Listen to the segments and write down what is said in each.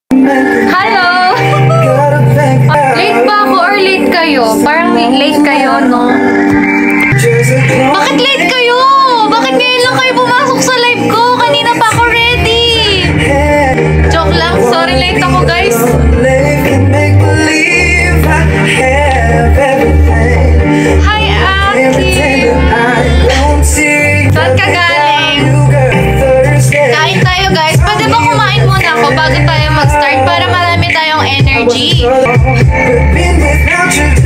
Hello! Late ba ako or late kayo? Parang late kayo, no? Bakit late kayo? Bakit ngayon lang kayo pumasok sa live ko? Kanina pa ako ready! Joke lang. Sorry, late ako, guys. Hi, Aki! Saan ka galing? Kain tayo, guys. Pwede ba kumain muna ako bago tayo mag-start para marami tayong energy?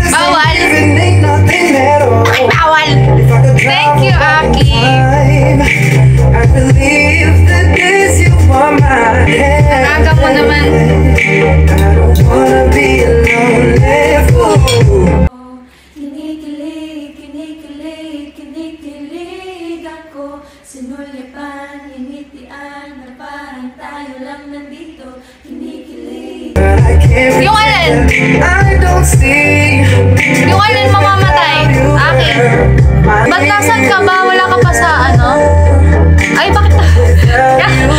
Bawal! Bakit bawal? Thank you, Aki! Nanaga mo naman. Kinikilig ako. Sinulyapan, hinitian na parang tayo lang nandito. Kinikilig. Yung alin? Yung alin mamamatay? Akin. Ba't nasan ka ba? Wala ka pa sa ano? Ay, bakit na?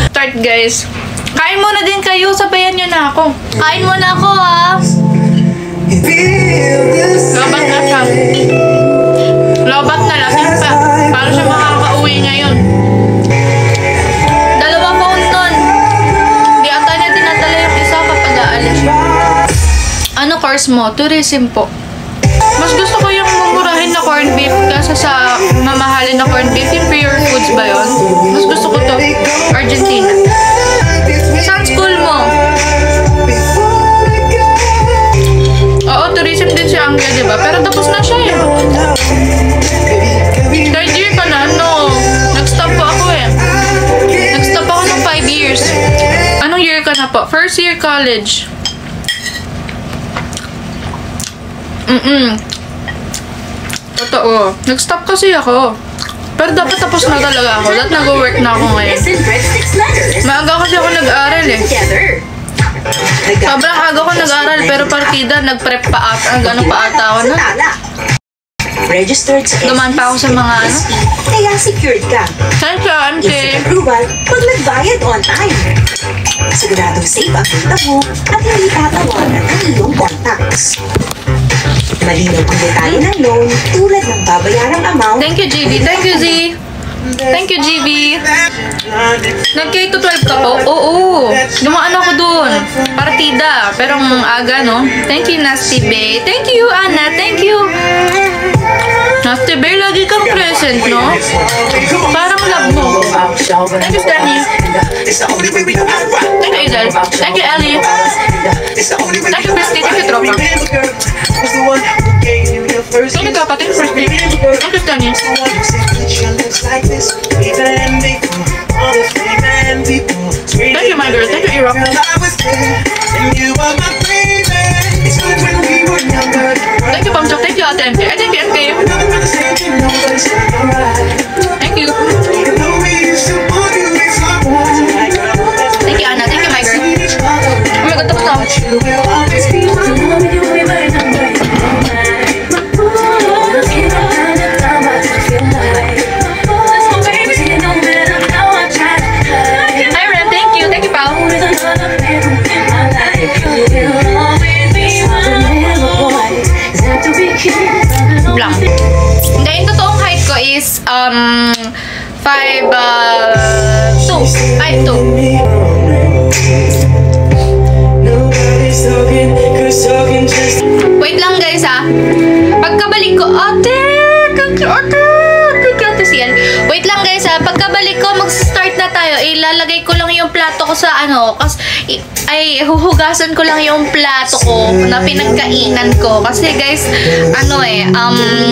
Start, guys. Kain muna din kayo. Sabayan nyo na ako. Kain muna ako, ha? Lobat na siya. Lobat na lasing pa. Para siya makakauwi ngayon. Dalawa phone nun. Hindi ata niya tinatala yung isa kapag aalis. Ano course mo? Tourism po. Mas gusto ko yung mumurahin na corned beef kaysa sa mamahalin na corned beef. Yung pure foods ba yun? Mas gusto ko to. Argentina. Saan school mo? Oo, tourism din si Angela, diba? Pero tapos na siya eh. Third year ka na? No. Nag-stop po ako eh. Nag-stop ako ng 5 years. Anong year ka na po? First year college. Totoo. Nag-stop kasi ako. Pero dapat tapos na talaga ako. Dapat nag-work na ako ngayon. Maaga kasi ako nag-aaral eh. Sobrang aga ko nag-aaral pero partida, nag-prep pa ata. Gano'n pa ata ako na. Registered sa Dumaan pa ako sa mga ano. Kaya secured ka. Thank you, Auntie. Instant approval pag nagbayad on time. Siguradong safe ang kita mo at hindi tatawanan ang iyong contacts. Malinaw ang detalye ng loan tulad ng babayarang amount. Thank you, GB. Thank you, Z. Thank you, GB. Nag-K-12 ka po? Oo. Dumaan ako dun. Partida. Pero ang aga, no? Thank you, Nasty Bay. Thank you, Anna. Thank you. Nasty Bay, lagi kang present, no? Parang love mo. Thank you, Stanley. Thank you, Izel. Thank you, Ellie. Thank you, Christy. Thank you, Tropa. Thank you, Tropa. Thank you, Christy. Thank you, Stanley. Thank you, my girl. Thank you, Ira. Thank you, Pamchok. Thank you, Ate MK. Thank you, MK. Thank you. Thank you, Anna. Thank you, my girl. Oh my God, tapos na. Hi, Ren. Thank you. Thank you, pal. Blank. Hindi, yung totoong height ko is 5'2". Wait lang, guys, ah. Pagkabalik ko, wait lang, guys, ah. Pagkabalik ko, mag-start na tayo. Ilalagay ko lang yung plato ko sa ano, ay huhugasan ko lang yung plato ko na pinagkainan ko. Kasi, guys, ano eh,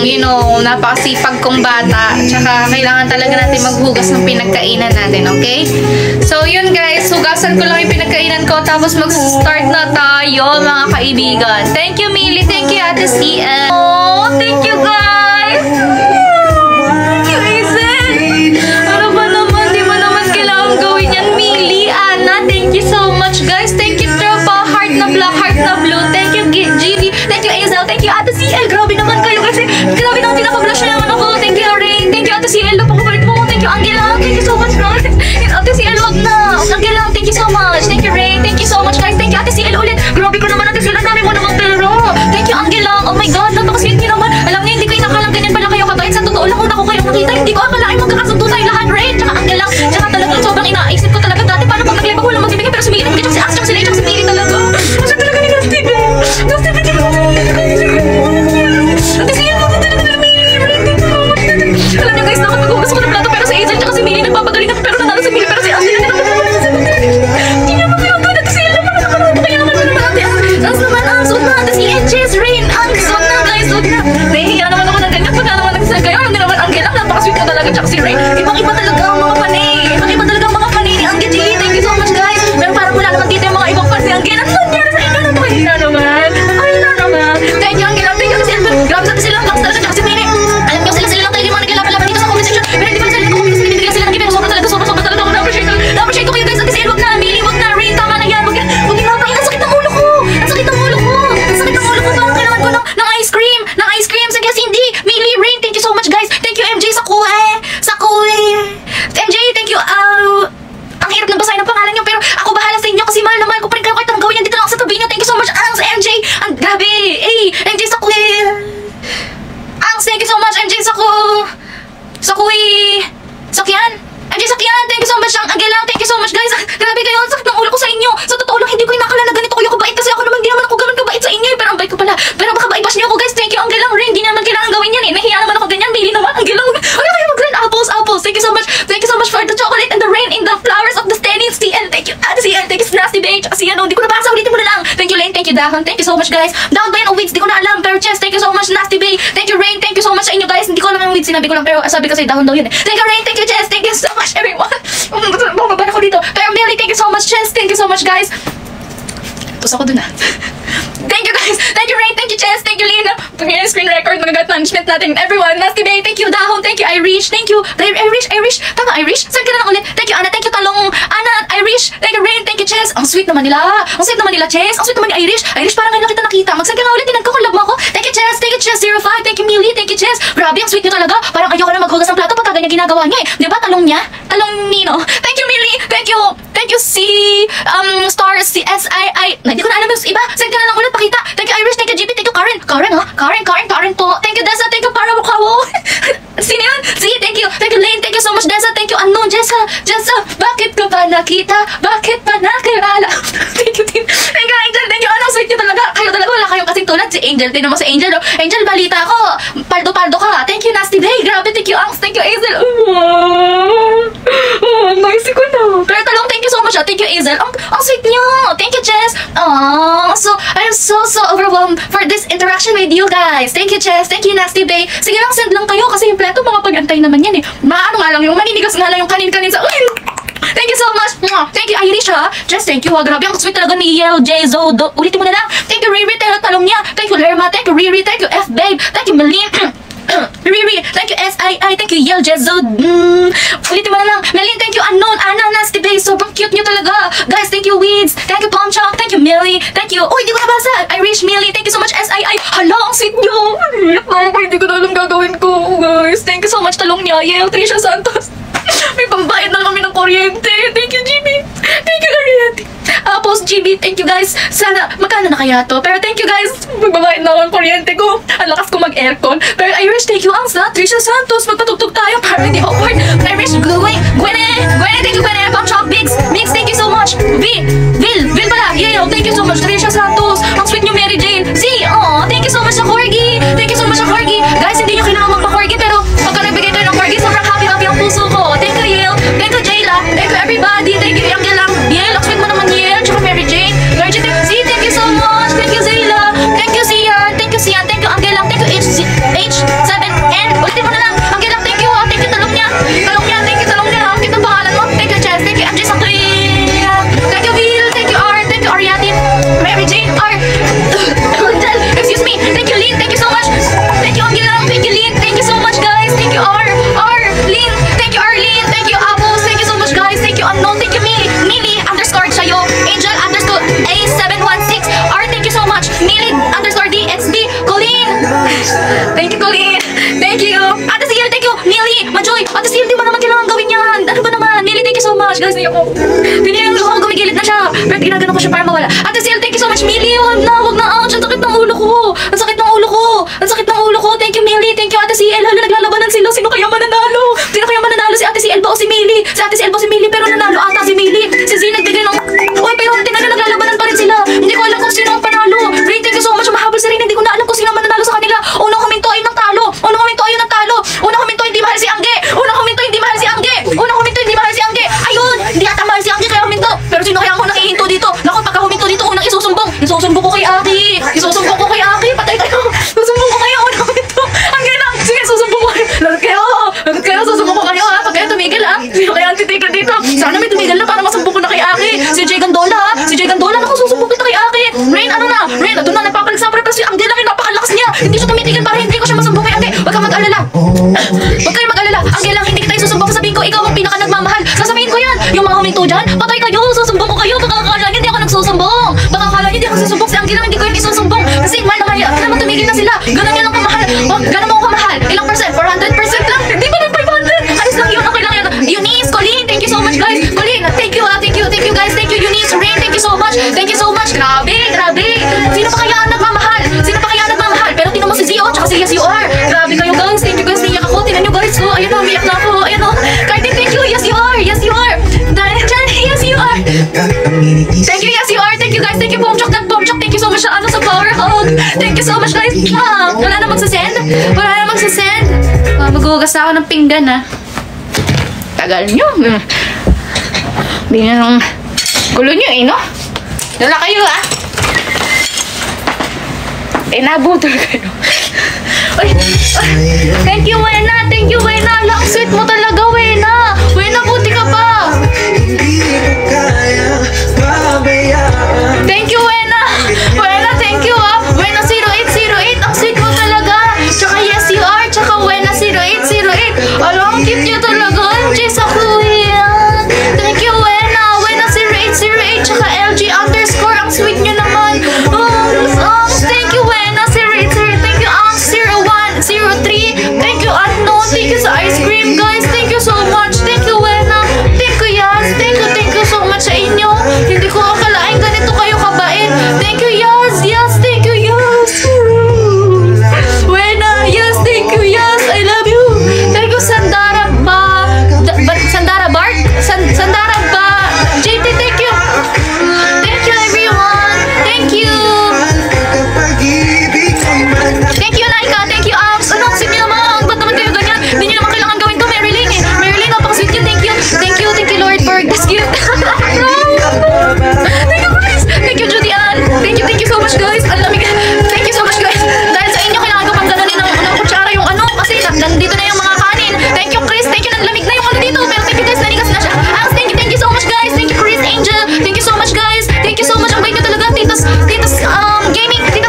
you know, napakasipag kong bata. Tsaka, kailangan talaga natin maghugas ng pinagkainan natin, okay? So, yun, guys, hugasan ko lang yung pinagkainan ko. Tapos, mag-start na tayo, mga kaibigan. Thank you, Millie. Thank you, Ate CN. Oh, thank you, guys. Thank you, Izen. Ano ba naman? Di ba naman kailangan gawin yan, Millie? Anna, thank you so much, guys. Thank you, Tropa. Heart na black, heart na blue. Thank you, GB. Thank you, Azel. Thank you, Ate CL. Grabe naman kayo kasi grabe naman pinaka-blush naman ako. Thank you, Ray. Thank you, Ate CL. Napakabalit mo. Thank you, Angela. Thank you so much, guys. Ate CL, wag na. Angela, thank you so much. Thank you, Ray. Thank you so much, guys. Thank Nasty Bay, tsaka si ano, hindi ko nabasa, ulitin mo na lang. Thank you, Lane, thank you, Dahon, thank you so much, guys. Dahon ba yan o Weeds? Di ko na alam, pero Chess, thank you so much, Nasty Bay. Thank you, Rain, thank you so much sa inyo, guys. Hindi ko alam yung Weeds, sinabi ko lang, pero sabi kasi Dahon daw yun eh. Thank you, Rain, thank you, Chess, thank you so much, everyone. Bumaba na ako dito. Pero Millie, thank you so much, Chess, thank you so much, guys. Tapos ako dun ah. Thank you guys! Thank you Ray! Thank you Chess! Thank you Lina! Pagkaya screen record, magagat management natin. Everyone! Nasty Bay! Thank you Dahon! Thank you Irish! Thank you! Irish! Tama Irish? Saan ka na lang ulit? Thank you Anna! Thank you Talong! Anna! Irish! Thank you Rain! Thank you Chess! Ang sweet naman nila! Ang sweet naman nila Chess! Ang sweet naman ni Irish! Irish parang ngayon kita nakita! Magsend ka nga ulit! Tinagkakulab mo ako! Thank you Chess! Thank you Chess 05! Thank you Millie! Thank you Chess! Grabe! Ang sweet niyo talaga! Parang ayoko na maghugas ng plato pagka ganyan ginagawa niya eh! Di ba? Talong niya? Talong Nino! Thank you Millie! Thank you! Thank you si Star CSII. Hindi ko na alam yung iba. Send ka na lang ulit pakita. Thank you Irish, thank you GP, thank you Karen. Karen ha? Karen po. Thank you Dessa, thank you para mukha mo. Sino yun? Sige, thank you. Thank you Lane, thank you so much Dessa. Thank you Unknown Jessa. Bakit ka ba nakita? Bakit ba nakilala? Thank you Tim. Thank you Angel, thank you. Ano, sweet nyo talaga. Kayo talaga wala kayong kasing tulad. Si Angel, tingnan mo si Angel. Oh. Angel, balita ko. Paldo ka. Thank you Nasty Day. Grabe, thank you Angs. Thank you Angel. Nice ko na. Pero Talong, thank you so much. Thank you Azel. Ang sweet niyo. Thank you Chess. So I'm so overwhelmed for this interaction with you guys. Thank you Chess. Thank you Nasty Bay. Sige lang, send lang kayo kasi yung pleto mga pag-antay naman yan eh. Maano nga lang yung maninigas nga lang yung kanin-kanin sa... Thank you so much. Thank you Irish ha. Jess, thank you ha. Grabe ang sweet talaga ni Yel J Zodo. Ulitin mo na lang. Thank you Riri. Talong niya. Thank you Lerma. Thank you Riri. Thank you F Babe. Thank you Melin. Riri, thank you SII, thank you Yel Jezo. Ulitin mo na lang. Melin, thank you Unknown, Anna, Nasty Bay. Sobrang cute nyo talaga. Guys, thank you Weeds. Thank you Palm Chop. Thank you Millie. Thank you. Oh, hindi ko nabasa. Irish Millie. Thank you so much SII. Hala, ang sweet nyo. Hindi ko na alam gagawin ko. Guys, thank you so much Talong niya. Yel, Trisha Santos. May pambayad na kami ng kuryente. Thank you GB. Thank you Ariete. Post GB, thank you guys. Sana, magkano na kaya to? Pero thank you guys. Magbabayad na ako ng kuryente ko. Ang lakas ko mag-aircon. Pero Irish, thank you Angsa. Trisha Santos, magpatugtog tayo para hindi awkward. Irish, Gwene, thank you Gwene. Pop Shop, Mix, thank you so much. Vil pala. Yeah, thank you so much. Trisha Santos. Ang sweet nyo Mary Jane. Thank you so much sa Corgi. Thank you so much sa Corgi. Guys, hindi nyo kailangan magpa-Corgi pero pagka nagbigay kayo ng Corgi, sobrang happy ang puso ko. Thank you Yale. Thank you Jayla. Thank you everybody. Thank you Yang Yalang. Yale, ang sweet mo naman Yale. Tsaka Mary Jane. Mary Jane, thank you so much. Thank you Zayla. Thank you Sian. Thank you Sian. Thank you Anggelang. Thank you H7N. Ulitin mo na lang. Anggelang, thank you. Thank you Talong niya. Thank you Talong niya. Ang cute ng pangalan mo. Thank you Chess. Thank you Andres Santuya. Thank you Will. Thank you R. Thank you Ariati. Mary Jane R. Excuse me. Thank you Lynn. Thank you so much. Thank you Anggelang. Thank you Lynn. Thank you so much guys. Thank you R. Lynn. Thank you Arlene. Thank you Apples. Thank you so much guys. Thank you Unknown. Thank you Millie underscore Chayo. Angel underscore A716. R. Thank you so much. Millie underscore DXD. Colleen. Thank you Colleen. Thank you. Ate Sil. Thank you. Millie. Majoy. Ate Sil, di ba naman kailangan gawin yan? Ano ba naman? Millie, thank you so much. Guys, pinili ko gumigilid na siya. Pero ginagano ko siya para mawala. Ate Sil, thank you so much. Millie, wag na. Ouch, ang sakit ng ulo ko. Ang sakit ng ulo ko. Thank you Millie. Thank you Ate Ciel. Hala, naglalabanan sila. Sino kaya mananalo? Si Ate Ciel ba o si Millie? Si Ate Ciel ba o si Millie? Pero nanalo ata si Millie. Si Z nagbigay ng... Uy, pero tingnan nyo, naglalabanan pa rin sila. Hindi ko alam kung sino ang panalo. Ray, thank you so much. Mahabol si Ray. Hindi ko na alam kung sino ang mananalo sa kanila. Unang huminto ayun ng talo. Unang huminto hindi mahal si Angge. Ayun, hindi ata mahal si Angge kaya huminto. Pero sino kaya ang unang hihinto dito? Naku, pagka huminto dito, unang isusumbong. Isusumbong ko kay Aki. Patay kayo. Susumbong ko kayo. Unang huminto. Angge lang. Sige, susumbong ko kayo. Lagot kayo. Susumbong ko kayo ha. Pag kayo tumigil ha. Sino kaya ang titigil dito? Sana may tumigil na para masumbong ko na kay Aki. Si Jay Gandola ha. Naku, susumbong kita kay Aki. Rain, ano na? Rain, ito na. Napapalik sa pre. Kasi Angge lang yung napakalakas niya. Hindi siya tumitigil para hindi ko siya masumbong kay Angge. Huwag kang mag-alala. Angge lang, hindi kita isusumbong. Sasabihin ko, ikaw ang pinaka nagmamahal. Sasabihin ko yan. Yung mga huminto dyan, patay kayo. Susumbong ko kayo. Baka akala niyo hindi ako nagsusumbong. Si Angge lang, hindi ko yung isusumbong. Kasi mahal naman tumigil na sila. Ganun yan ang kamahal. Ganun mo kamahal. Ilang percent? 400% lang. Hindi ba ng 500? Alis lang yun. Okay lang yan. Eunice, Colleen, thank you so much guys. Colleen, thank you guys. Thank you Eunice, Rain, thank you so much. Grabe. Sino pa kaya ang nagmamahal? Pero tinan mo si Zio, tsaka si Yes You Are. Grabe kayo guys. Thank you guys. Niyak ako. Tinan nyo guys. Ayan o, umiyak na ako. Ayan o. Cardi, thank you. Yes You Are. Yes You Are. Yes You Are. Thank you. Yes You Are. Thank you guys. Thank you Pomchok. Thank you so much sa power hug. Thank you so much guys. Wala na magsasend? Maghuhugas na ako ng pinggan ha. Tagal nyo. Hindi na ng gulo nyo eh no? Doon na kayo, ah. Nabutol kayo. Ay, thank you, Wena. Thank you, Wena. Ang sweet mo talaga, Wena. Wena, buti ka pa. Thank you, Wena. Wena, thank you, ah. Wena 0808. Ang sweet mo talaga. Tsaka yes, you are. Tsaka Wena 0808. Alam, ang cute nyo talaga. MJ sa kuya. Thank you, Wena. Wena 0808. Tsaka LG underscore. Ang sweet nyo naman. Thank you, Wena 0808. Thank you, 0103. Thank you, Unknown. Thank you sa ice cream, guys. Thank you so much. Thank you, Wena. Thank you, Yas. Thank you so much sa inyo. Hindi ko akalain ganito kayo kabait. Thank you, Yas. Yes, thank you, Yas. Wena, yes, thank you, Yas. I love you. Thank you, Sandara ba? Sandara Bart? Sandara ba? JT, thank you. Thank you, everyone. Thank you. Thank you, Laika. Thank you, Ax. Ano, sweet nyo naman. Ba't naman kayo ganyan? Hindi nyo naman kailangan gawin to, Marilyn eh. Marilyn, napaka-sweet nyo. Thank you. Thank you, Lord, for this gift. Thank you, guys. Thank you, Judy Ann. Thank you so much, guys. Ang lamig. Thank you so much, guys. Dahil sa inyo, kailangan ko pang ganonin ng kutsara yung ano. Kasi nandito na yung mga kanin. Thank you, Chris. Thank you, naglamig na yung ano dito. Pero thank you, guys. Nanigas na siya. Ax, thank you so much, guys. Thank you, Chris, Angel. Thank you so much, guys. Thank you so much. Ang bait nyo talaga. Titas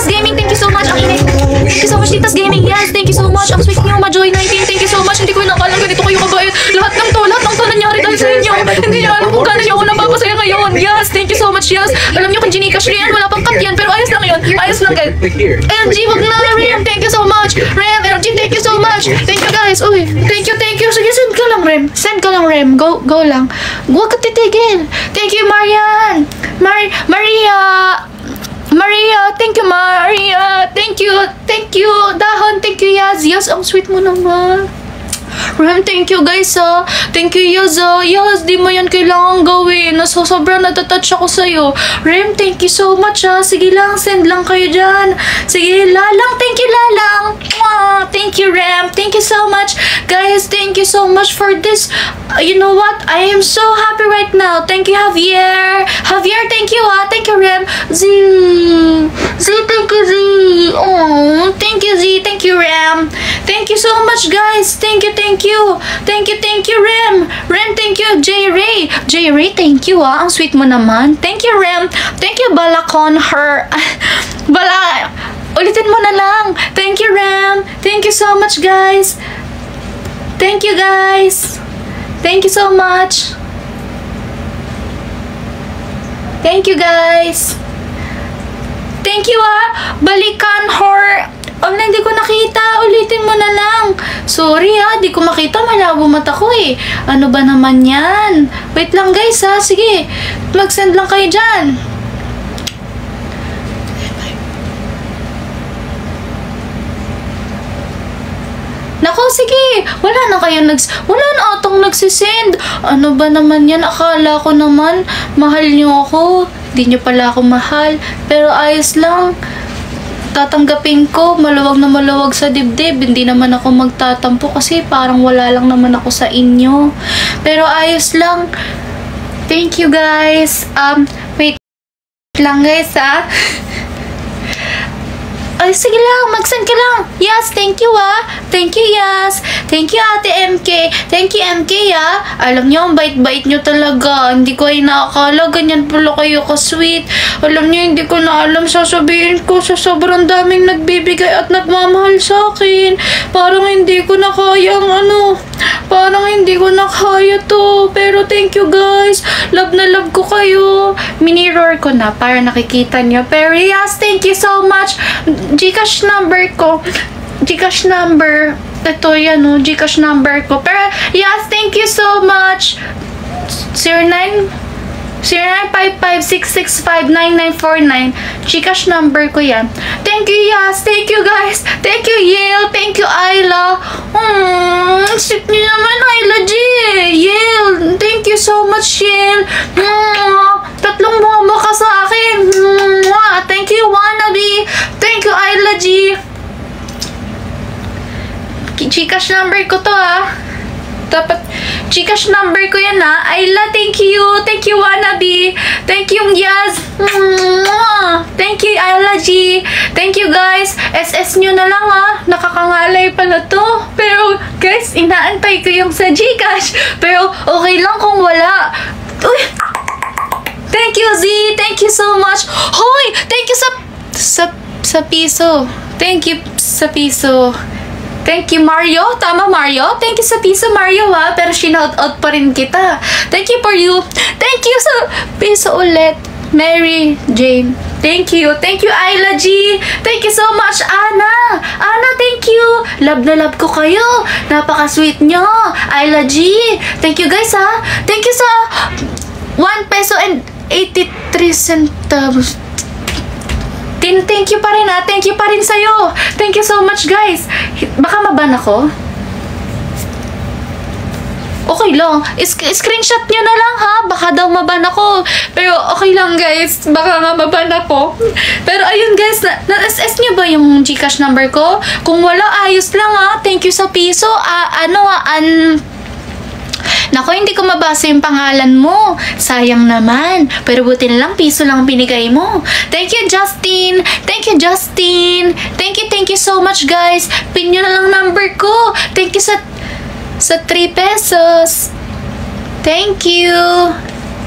Gaming. Thank you so much. Ang init. Thank you so much, Titas Gaming. Yes, thank you so much. Ang sweet nyo, Majoy 19. Thank you so much. Hindi ko inakalang ganito kayo kabait. Lahat ng to nangyari dahil sa inyo. Hindi nyo alam kung gano'n ako napapasaya ngayon. Yes, thank you so much, yes. Alam nyo kung Ginikash yan, wala pang cut yan. Pero ayos lang yun. Ayos lang, guys. LG, wag na. Rem, thank you so much. Rem, LG, thank you so much. Thank you, guys. Uy, thank you. Sige, send ka lang, Rem. Send ka lang, Rem. Go lang. Huwag ka titigil. Thank you, Marian. Maria, thank you, Maria. Thank you, Dahon. Thank you, Yaz. Yes, ang sweet mo naman. Rem, thank you, guys, ah. Thank you, Yaz, ah. Yaz, di mo yan kailangan gawin. Sobrang natatouch ako sa'yo. Rem, thank you so much, ah. Sige lang, send lang kayo dyan. Sige, Lalang. Thank you, Lalang. Mwah. Thank you, Rem. Thank you so much. Guys, thank you so much for this. You know what? I am so happy right now. Thank you, Javier. Thank you, ah. Thank you, Rem. Z, thank you, Z. Oh, thank you, Z. Thank you, Rem. Thank you so much, guys. Thank you, Rem. Rem, thank you, J. Ray, thank you, ah. Ang sweet mo naman. Thank you, Rem. Thank you, Balakon, her. Ulitin mo na lang. Thank you, Rem. Thank you so much, guys. Thank you, guys. Thank you so much. Thank you, guys. Thank you, ah. Balikan, her. Hindi ko nakita. Ulitin mo na lang. Sorry, ah. Di ko makita. Malabo mata ko, eh. Ano ba naman yan? Wait lang, guys, ha. Sige. Mag-send lang kayo dyan. Nako, sige. Wala na atong nagsisend. Ano ba naman yan? Akala ko naman, mahal nyo ako. Hindi nyo pala ako mahal. Pero ayos lang. Tatanggapin ko. Maluwag na maluwag sa dibdib. Hindi naman ako magtatampo kasi parang wala lang naman ako sa inyo. Pero ayos lang. Thank you, guys. Wait lang, guys, ha. Ay, sige lang, mag-send ka lang. Yes, thank you, ah. Thank you, yes. Thank you, Ate MK. Thank you, MK, ah. Alam niyo, ang bait-bait niyo talaga. Hindi ko ay nakakala, ganyan pala kayo ka-sweet. Alam niyo, hindi ko na alam sasabihin ko sa sobrang daming nagbibigay at nagmamahal sa akin. Parang hindi ko na kayang parang hindi ko na kaya to. Pero thank you, guys. Love na love ko kayo. Minirror ko na para nakikita niyo. Pero yes, thank you so much. Gcash number ko. Gcash number. Ito yan, oh. Gcash number ko. Pero, yes, thank you so much. 0955-665-9949. Gcash number ko yan. Thank you, yes. Thank you, guys. Thank you, Yale. Thank you, Ayla. Sip niyo naman, Ayla G. Yale. Thank you so much, Yale. 3 bomba ka sa akin. Thank you, Wannabe. Thank you, Ayla G. Gcash number ko to, ah. Dapat, Gcash number ko yan, ha. Ayla, thank you. Thank you, Wannabe. Thank you, Yaz. G. Thank you guys. SS nyo na lang nakakangalay pala to. Pero guys, inaantay ko yung sa Gcash. Pero okay lang kung wala. Uy! Thank you, Z. Thank you so much. Hoy! Thank you sa piso. Thank you sa piso. Thank you, Mario. Tama, Mario? Thank you sa piso, Mario, Pero shinout-out pa rin kita. Thank you for you. Thank you sa piso ulit. Mary Jane. Thank you. Thank you, Ayla G. Thank you so much, Ana. Ana, thank you. Love na love ko kayo. Napaka-sweet nyo. Ayla G. Thank you, guys, Thank you sa 1 peso and 83 centavos. Thank you pa rin, Thank you pa rin sa'yo. Thank you so much, guys. Baka maban ako? Okay lang. Screenshot nyo na lang, Baka daw maban ako. Pero okay lang, guys. Baka nga maban ako. Pero ayun, guys. Na-SS nyo ba yung Gcash number ko? Kung wala, ayos lang, Thank you sa piso. Nako, hindi ko mabasa yung pangalan mo. Sayang naman. Pero buti na lang, piso lang binigay mo. Thank you, Justin. Thank you, Justin. Thank you so much, guys. Pin nyo na lang number ko. Thank you sa 3 pesos. Thank you.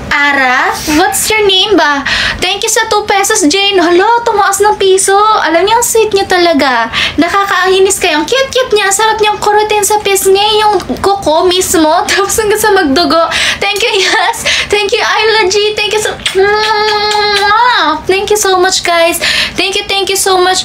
Ara? What's your name ba? Thank you sa 2 pesos, Jane. Hala, tumaas ng piso. Alam niyo, ang sweet niyo talaga. Nakakaahinis kayo. Ang cute-cute niya. Sarap niyang kurutin sa pisngi. Yung kuko mismo. Tapos hanggang sa magdugo. Thank you, yes. Thank you, Ayla G. Thank you so... Thank you so much, guys. Thank you so much.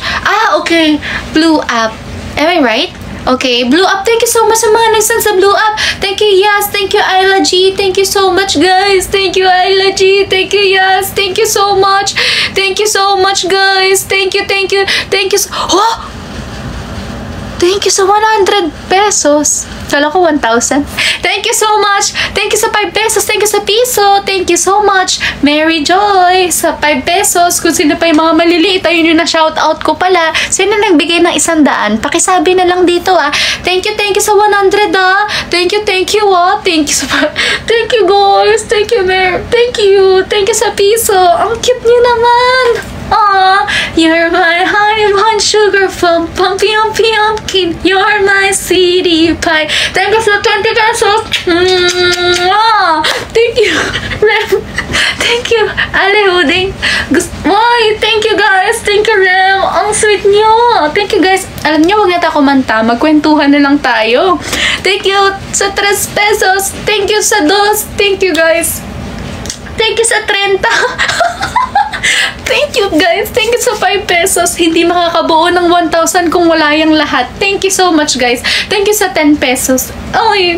Okay. Blue app. Am I right? Okay, Blue Up, thank you so much sa mga nagsan sa Blue Up. Thank you, Yas. Thank you, Ayla G. Thank you so much, guys. Thank you, Ayla G. Thank you, Yas. Thank you so much. Thank you so much, guys. Thank you. Thank you sa 100 pesos. Kala ko 1,000. Thank you so much. Thank you sa 5 pesos. Thank you sa piso. Thank you so much. Mary Joy sa 5 pesos. Kung sino pa yung mga maliliit, ayun yung na-shoutout ko pala. Sino nagbigay ng 100? Pakisabi na lang dito, Thank you sa 100, Thank you, Thank you, Thank you, guys. Thank you, Mary. Thank you sa piso. Ang cute niyo naman. You're my honey bun sugar from pumpkin. You're my sweetie pie. Thank you for 20 pesos. Thank you, Rem. Thank you, Ale Huding. Thank you, guys. Thank you, Rem. Ang sweet nyo. Thank you, guys. Alam nyo, huwag na tayo kumanta. Magkwentuhan na lang tayo. Thank you sa 3 pesos. Thank you sa 2. Thank you, guys. Thank you sa 30. Thank you, guys. Thank you sa 5 pesos. Hindi makakabuo ng 1,000 kung wala yung lahat. Thank you so much, guys. Thank you sa 10 pesos.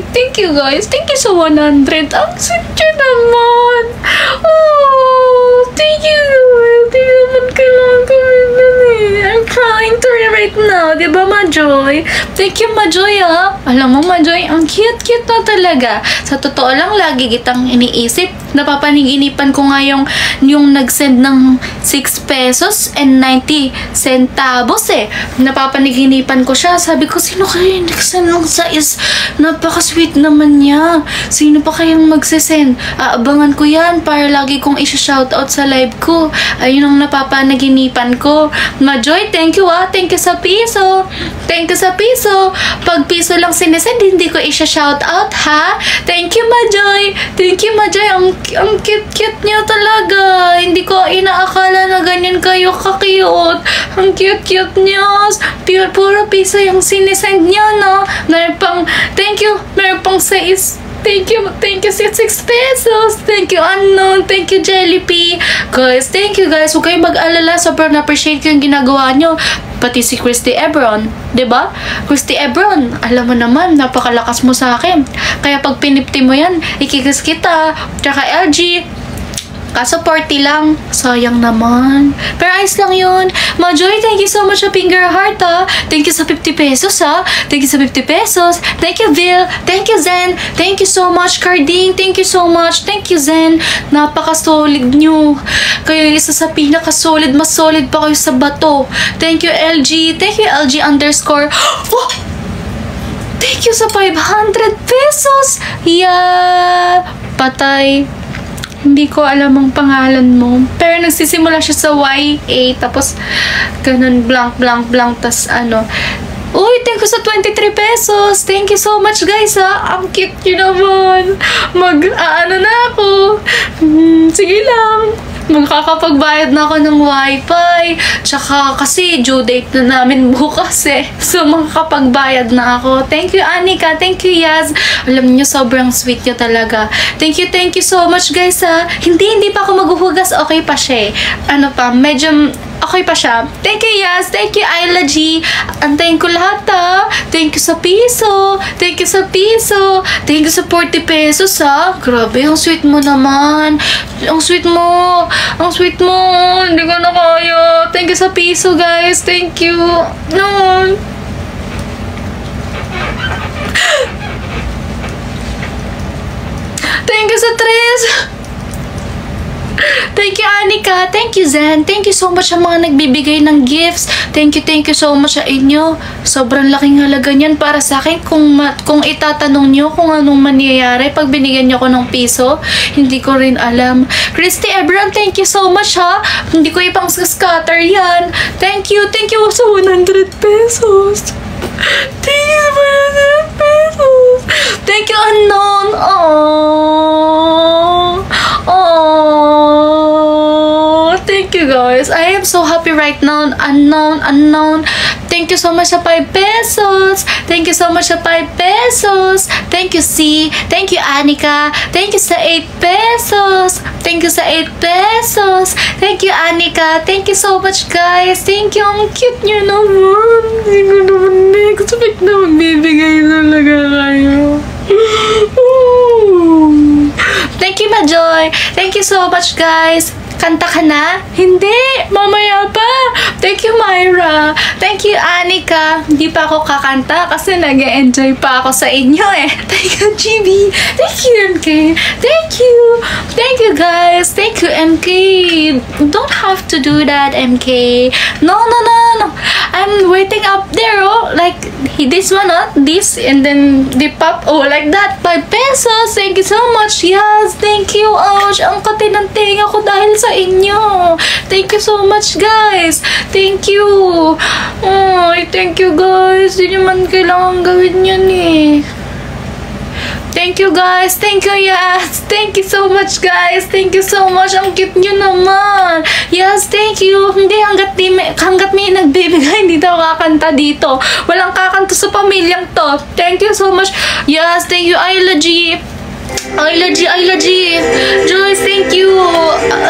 Thank you, guys. Thank you sa 100. Ang sweet nyo naman. Thank you. Hindi naman kailangan gawin nun I'm trying to right now. Diba, Majoy? Thank you, Majoy, Alam mo, Majoy, ang cute-cute na talaga. Sa totoo lang, lagi kitang iniisip. Napapaniginipan ko nga yung nag-send ng 6 pesos and 90 centavos Napapaniginipan ko siya. Sabi ko, sino kaya yung nag-send ng size? Napaka-sweet naman niya. Sino pa kayang magsisend? Aabangan ko yan para lagi kong isa-shoutout sa live ko. Ayun ang napapanaginipan ko. Majoy, thank you, Thank you sa piso. Thank you sa piso. Pag piso lang sinesend, hindi ko isa-shoutout, Thank you, Majoy. Thank you, Majoy. Ang cute-cute niyo talaga. Hindi ko inaakala na ganyan kayo ka-cute. Ang cute-cute niyo. Puro piso yung sinesend niyo, no? Meron pang, thank you. Meron pang 6. Thank you sa 6 pesos. Thank you, Unknown. Thank you, Jellypea. Guys, thank you, guys. Huwag kayong mag-alala. Sobrang appreciate ko yung ginagawa nyo. Pati si Christy Ebron. Diba? Christy Ebron, alam mo naman, napakalakas mo sa akin. Kaya pag pinipti mo yan, ikikas kita. Tsaka LG, kaso 40 lang. Sayang naman. Pero ayos lang yun. Majoy, thank you so much sa finger heart, Thank you sa 50 pesos, Thank you sa 50 pesos. Thank you, Vil. Thank you, Zen. Thank you so much, Carding. Thank you so much. Thank you, Zen. Napaka-solid nyo. Kayo isa sa pinaka-solid. Mas solid pa kayo sa bato. Thank you, LG. Thank you, LG _ Thank you sa 500 pesos. Yeah. Patay. Hindi ko alam ang pangalan mo. Pero nagsisimula siya sa YA. Tapos, ganun, blank, blank, blank. Tas ano, uy, thank you sa 23 pesos. Thank you so much, guys, ha. Ang cute nyo naman. Ano na ako. Sige lang. Magkakapagbayad na ako ng wifi. Tsaka kasi due date na namin bukas eh. So makakapagbayad na ako. Thank you, Anika. Thank you, Yaz. Alam niyo, sobrang sweet niyo talaga. Thank you so much, guys, ha. Hindi pa ako maghuhugas. Okay pa siya eh. Ano pa, medyo okay pa siya. Thank you, Yaz. Thank you, Ayla G. Antayin ko lahat, ha. Thank you sa piso. Thank you sa piso. Thank you sa 40 pesos, ha. Grabe, ang sweet mo naman. Ang sweet mo. Ang sweet mo. Hindi ko na kaya. Thank you sa piso, guys. Thank you. No. Thank you sa Tres. Thank you, Anika. Thank you, Zen. Thank you so much sa mga nagbibigay ng gifts. Thank you so much sa inyo. Sobrang laking halaga niyan para sa akin. Kung itatanong nyo kung anong mangyayari pag binigyan nyo ko ng piso, hindi ko rin alam. Christy Ebram, thank you so much, ha. Hindi ko ipang scatter yan. Thank you sa 100 pesos. Thank you sa 100 pesos. Thank you, Unknown. Thank you, guys. I am so happy right now. Unknown. Thank you so much sa 5 pesos. Thank you so much sa 5 pesos. Thank you, C. Thank you, Anika. Thank you sa 8 pesos. Thank you sa 8 pesos. Thank you, Anika. Thank you so much, guys. Thank you. Ang cute nyo naman. Hindi ko naman expect na magbibigay talaga kayo. Thank you, Majoy. Thank you so much, guys. Kanta ka na? Hindi! Mamaya pa! Thank you, Myra! Thank you, Anika! Hindi pa ako kakanta kasi nag-enjoy pa ako sa inyo eh. Thank you, GB! Thank you, MK! Thank you! Thank you, guys! Thank you, MK! Don't have to do that, MK! No! I'm waiting up there, oh! Like, this one, oh! This, and then the pop, oh, like that! 5 pesos! Thank you so much! Yes! Thank you! Ouch! Ang kati ng tenga ko dahil sa inyo. Thank you so much, guys. Thank you. Ay, thank you, guys. Hindi naman kailangan gawin yan eh. Thank you, guys. Thank you, yes. Thank you so much, guys. Thank you so much. Ang cute nyo naman. Yes, thank you. Hindi, hanggat may nagbibigay, hindi daw kakanta dito. Walang kakanta sa pamilyang to. Thank you so much. Yes, thank you, Ayla G. Ayla G. Joyce, thank you.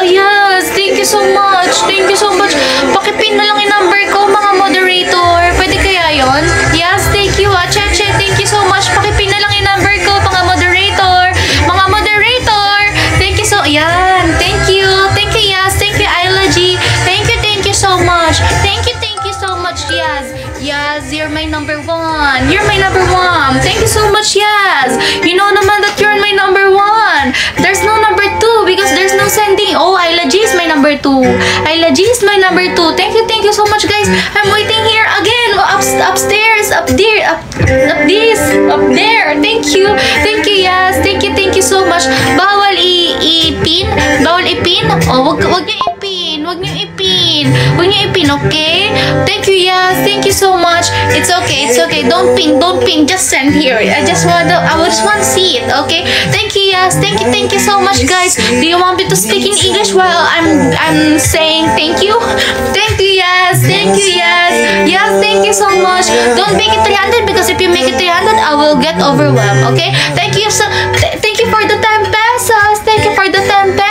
Yes, thank you so much. Thank you so much. Pakipin na lang yung number ko, mga moderator. Pwede kaya yon? Yes, thank you. Cheche, thank you so much. Pakipin na lang yung number ko, mga moderator. Mga moderator. Thank you so, yan. Thank you. Thank you, yes. Thank you, Ayla G. Thank you so much. Thank you so much, yes. Yes, you're my number 1. You're my number 1. Thank you so much, yes. You know naman that you're my number 1. There's no number 2 because there's no sending. Oh, Ayla G is my number 2. Ayla G is my number 2. Thank you so much, guys. I'm waiting here again. Upstairs, up there. Thank you, yes. Thank you so much. Bawal ipin. Oh, wag niyo ipin. Wag niyo ipin, okay? Thank you, yes. Thank you so much. It's okay. Don't pin. Just send here. I just want to see it, okay? Thank you, yes. Thank you so much, guys. Do you want me to speak in English while I'm saying thank you? Thank you, yes. Yes, thank you so much. Don't make it 300 because if you make it 300, I will get overwhelmed, okay? Thank you for the 10 pesos. Thank you for the 10 pesos.